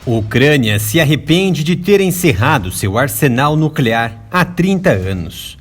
Ucrânia se arrepende de ter encerrado seu arsenal nuclear há 30 anos.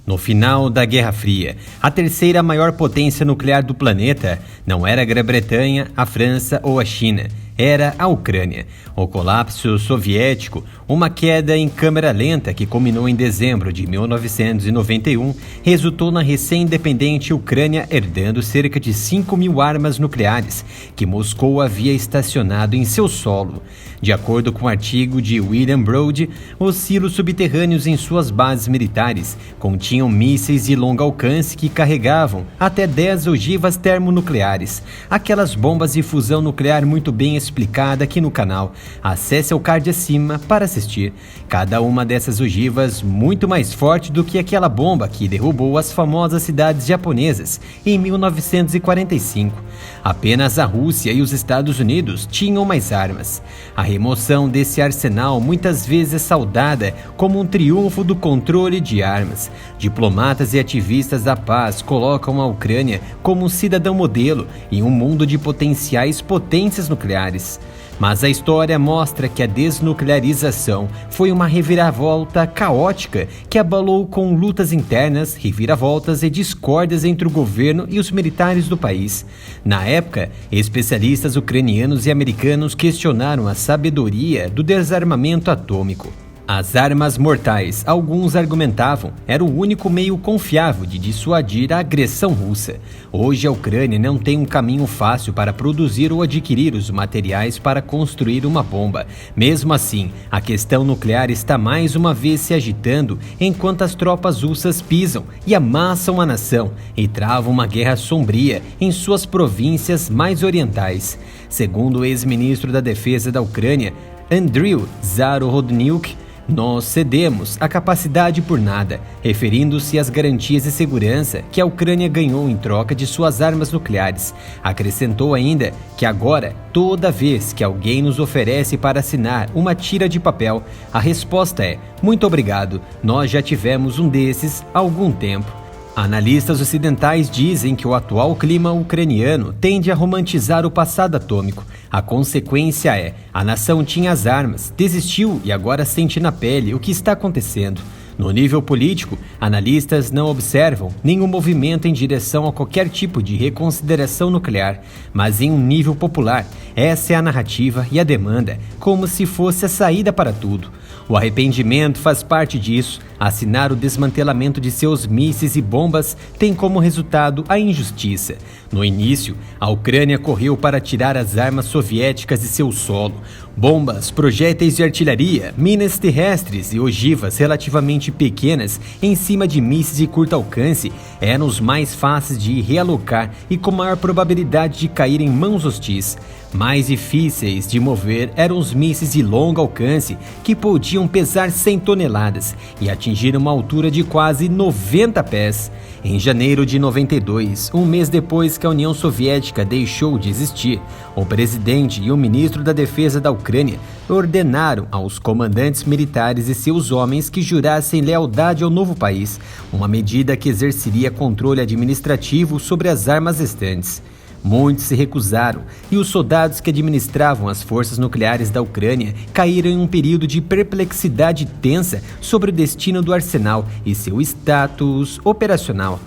No final da Guerra Fria, a terceira maior potência nuclear do planeta não era a Grã-Bretanha, a França ou a China, era a Ucrânia. O colapso soviético, uma queda em câmera lenta que culminou em dezembro de 1991, resultou na recém-independente Ucrânia herdando cerca de 5.000 armas nucleares que Moscou havia estacionado em seu solo. De acordo com o artigo de William Brode, os silos subterrâneos em suas bases militares continham mísseis de longo alcance que carregavam até 10 ogivas termonucleares, aquelas bombas de fusão nuclear muito bem explicada aqui no canal. Acesse o card acima para assistir. Cada uma dessas ogivas muito mais forte do que aquela bomba que derrubou as famosas cidades japonesas em 1945. Apenas a Rússia e os Estados Unidos tinham mais armas. A remoção desse arsenal muitas vezes é saudada como um triunfo do controle de armas. Diplomatas e ativistas da paz colocam a Ucrânia como um cidadão modelo em um mundo de potenciais potências nucleares. Mas a história mostra que a desnuclearização foi uma reviravolta caótica que abalou com lutas internas, reviravoltas e discórdias entre o governo e os militares do país. Na época, especialistas ucranianos e americanos questionaram a sabedoria do desarmamento atômico. As armas mortais, alguns argumentavam, era o único meio confiável de dissuadir a agressão russa. Hoje a Ucrânia não tem um caminho fácil para produzir ou adquirir os materiais para construir uma bomba. Mesmo assim, a questão nuclear está mais uma vez se agitando enquanto as tropas russas pisam e amassam a nação e travam uma guerra sombria em suas províncias mais orientais. Segundo o ex-ministro da Defesa da Ucrânia, Andriy Zagorodniuk, nós cedemos a capacidade por nada, referindo-se às garantias de segurança que a Ucrânia ganhou em troca de suas armas nucleares. Acrescentou ainda que agora, toda vez que alguém nos oferece para assinar uma tira de papel, a resposta é: muito obrigado, nós já tivemos um desses há algum tempo. Analistas ocidentais dizem que o atual clima ucraniano tende a romantizar o passado atômico. A consequência é, a nação tinha as armas, desistiu e agora sente na pele o que está acontecendo. No nível político, analistas não observam nenhum movimento em direção a qualquer tipo de reconsideração nuclear, mas em um nível popular, essa é a narrativa e a demanda, como se fosse a saída para tudo. O arrependimento faz parte disso. Assinar o desmantelamento de seus mísseis e bombas tem como resultado a injustiça. No início, a Ucrânia correu para tirar as armas soviéticas de seu solo. Bombas, projéteis de artilharia, minas terrestres e ogivas relativamente pequenas em cima de mísseis de curto alcance eram os mais fáceis de realocar e com maior probabilidade de cair em mãos hostis. Mais difíceis de mover eram os mísseis de longo alcance, que podiam pesar 100 toneladas e atingir uma altura de quase 90 pés. Em janeiro de 92, um mês depois que a União Soviética deixou de existir, o presidente e o ministro da Defesa da Ucrânia ordenaram aos comandantes militares e seus homens que jurassem lealdade ao novo país, uma medida que exerceria controle administrativo sobre as armas restantes. Muitos se recusaram e os soldados que administravam as forças nucleares da Ucrânia caíram em um período de perplexidade tensa sobre o destino do arsenal e seu status operacional.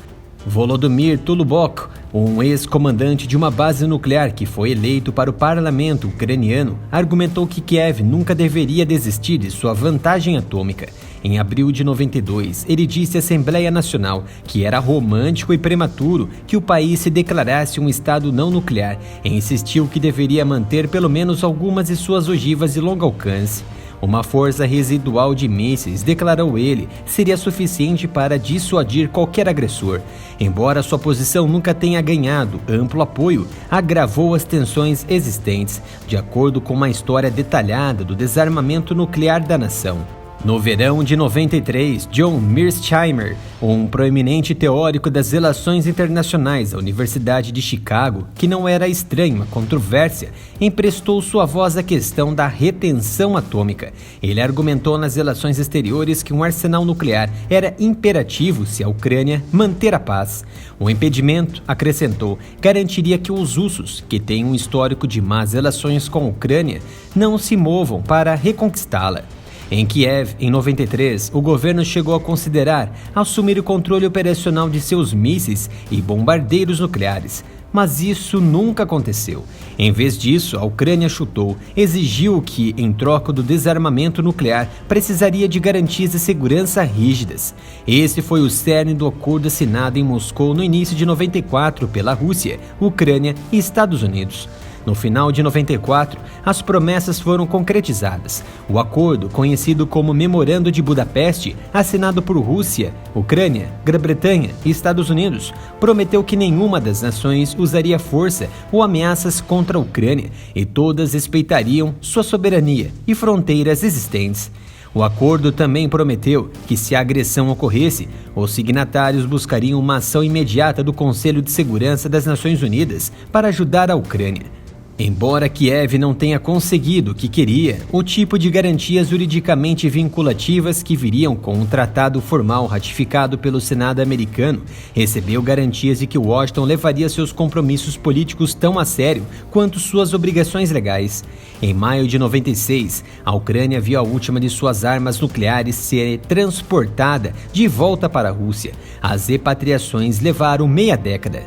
Volodymyr Tulubok, um ex-comandante de uma base nuclear que foi eleito para o parlamento ucraniano, argumentou que Kiev nunca deveria desistir de sua vantagem atômica. Em abril de 92, ele disse à Assembleia Nacional que era romântico e prematuro que o país se declarasse um estado não nuclear e insistiu que deveria manter pelo menos algumas de suas ogivas de longo alcance. Uma força residual de mísseis, declarou ele, seria suficiente para dissuadir qualquer agressor. Embora sua posição nunca tenha ganhado amplo apoio, agravou as tensões existentes, de acordo com uma história detalhada do desarmamento nuclear da nação. No verão de 93, John Mearsheimer, um proeminente teórico das relações internacionais da Universidade de Chicago, que não era estranho à controvérsia, emprestou sua voz à questão da retenção atômica. Ele argumentou nas relações exteriores que um arsenal nuclear era imperativo se a Ucrânia manter a paz. O impedimento, acrescentou, garantiria que os russos, que têm um histórico de más relações com a Ucrânia, não se movam para reconquistá-la. Em Kiev, em 93, o governo chegou a considerar assumir o controle operacional de seus mísseis e bombardeiros nucleares, mas isso nunca aconteceu. Em vez disso, a Ucrânia chutou, exigiu que, em troca do desarmamento nuclear, precisaria de garantias de segurança rígidas. Esse foi o cerne do acordo assinado em Moscou no início de 94 pela Rússia, Ucrânia e Estados Unidos. No final de 94, as promessas foram concretizadas. O acordo, conhecido como Memorando de Budapeste, assinado por Rússia, Ucrânia, Grã-Bretanha e Estados Unidos, prometeu que nenhuma das nações usaria força ou ameaças contra a Ucrânia e todas respeitariam sua soberania e fronteiras existentes. O acordo também prometeu que, se a agressão ocorresse, os signatários buscariam uma ação imediata do Conselho de Segurança das Nações Unidas para ajudar a Ucrânia. Embora Kiev não tenha conseguido o que queria, o tipo de garantias juridicamente vinculativas que viriam com um tratado formal ratificado pelo Senado americano recebeu garantias de que Washington levaria seus compromissos políticos tão a sério quanto suas obrigações legais. Em maio de 96, a Ucrânia viu a última de suas armas nucleares ser transportada de volta para a Rússia. As repatriações levaram meia década.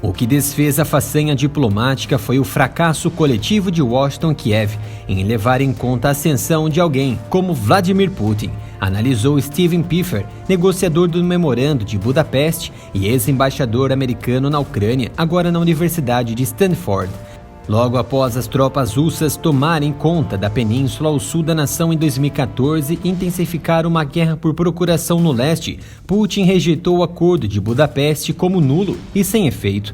O que desfez a façanha diplomática foi o fracasso coletivo de Washington e Kiev em levar em conta a ascensão de alguém como Vladimir Putin, analisou Stephen Piffer, negociador do Memorando de Budapeste e ex-embaixador americano na Ucrânia, agora na Universidade de Stanford. Logo após as tropas russas tomarem conta da península ao sul da nação em 2014 e intensificaram uma guerra por procuração no leste, Putin rejeitou o acordo de Budapeste como nulo e sem efeito.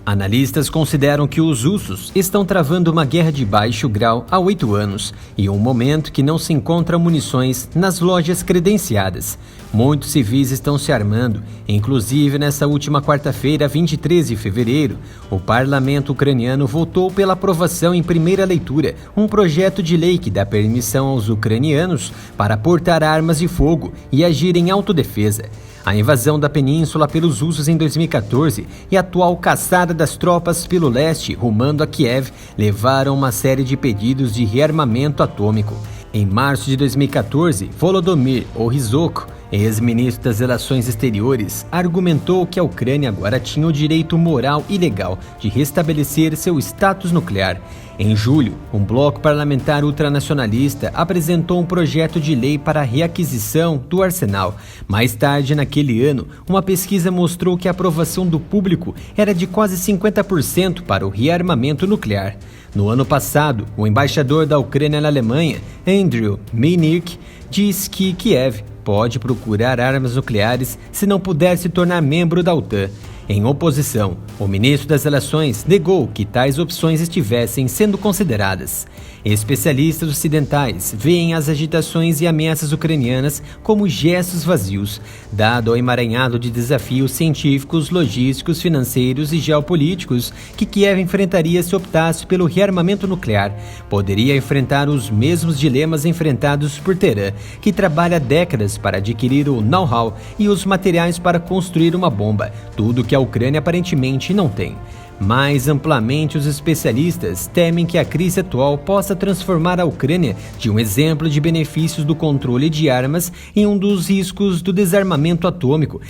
Analistas consideram que os russos estão travando uma guerra de baixo grau há 8 anos e um momento que não se encontra munições nas lojas credenciadas. Muitos civis estão se armando, inclusive nessa última quarta-feira, 23 de fevereiro, o parlamento ucraniano votou pela aprovação em primeira leitura um projeto de lei que dá permissão aos ucranianos para portar armas de fogo e agir em autodefesa. A invasão da península pelos russos em 2014 e a atual caçada das tropas pelo leste rumando a Kiev levaram uma série de pedidos de rearmamento atômico. Em março de 2014, Volodymyr Oryzhok, ex-ministro das Relações Exteriores, argumentou que a Ucrânia agora tinha o direito moral e legal de restabelecer seu status nuclear. Em julho, um bloco parlamentar ultranacionalista apresentou um projeto de lei para a reaquisição do arsenal. Mais tarde, naquele ano, uma pesquisa mostrou que a aprovação do público era de quase 50% para o rearmamento nuclear. No ano passado, o embaixador da Ucrânia na Alemanha, Andriy Melnik, disse que Kiev pode procurar armas nucleares se não puder se tornar membro da OTAN. Em oposição, o ministro das Relações negou que tais opções estivessem sendo consideradas. Especialistas ocidentais veem as agitações e ameaças ucranianas como gestos vazios, dado ao emaranhado de desafios científicos, logísticos, financeiros e geopolíticos que Kiev enfrentaria se optasse pelo rearmamento nuclear. Poderia enfrentar os mesmos dilemas enfrentados por Teherã, que trabalha há décadas para adquirir o know-how e os materiais para construir uma bomba, tudo que a Ucrânia aparentemente não tem. Mais amplamente, os especialistas temem que a crise atual possa transformar a Ucrânia de um exemplo de benefícios do controle de armas em um dos riscos do desarmamento atômico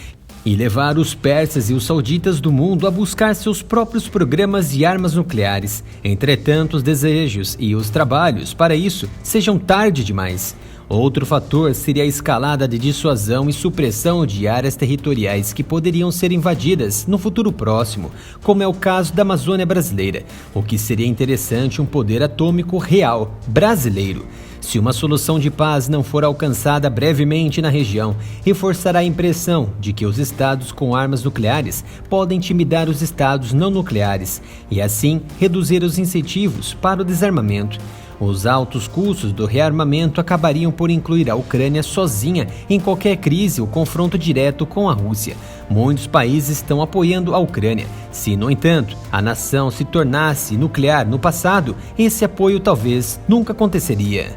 e levar os persas e os sauditas do mundo a buscar seus próprios programas de armas nucleares. Entretanto, os desejos e os trabalhos para isso sejam tarde demais. Outro fator seria a escalada de dissuasão e supressão de áreas territoriais que poderiam ser invadidas no futuro próximo, como é o caso da Amazônia brasileira, o que seria interessante um poder atômico real, brasileiro. Se uma solução de paz não for alcançada brevemente na região, reforçará a impressão de que os estados com armas nucleares podem intimidar os estados não nucleares e assim reduzir os incentivos para o desarmamento. Os altos custos do rearmamento acabariam por incluir a Ucrânia sozinha em qualquer crise ou confronto direto com a Rússia. Muitos países estão apoiando a Ucrânia. Se, no entanto, a nação se tornasse nuclear no passado, esse apoio talvez nunca aconteceria.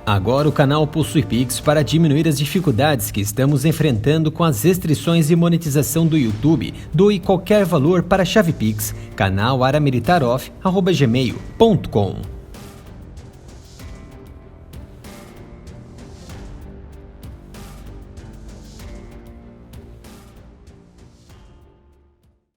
Agora o canal possui Pix para diminuir as dificuldades que estamos enfrentando com as restrições e monetização do YouTube. Doe qualquer valor para a chave Pix, canal aramilitaroff@gmail.com.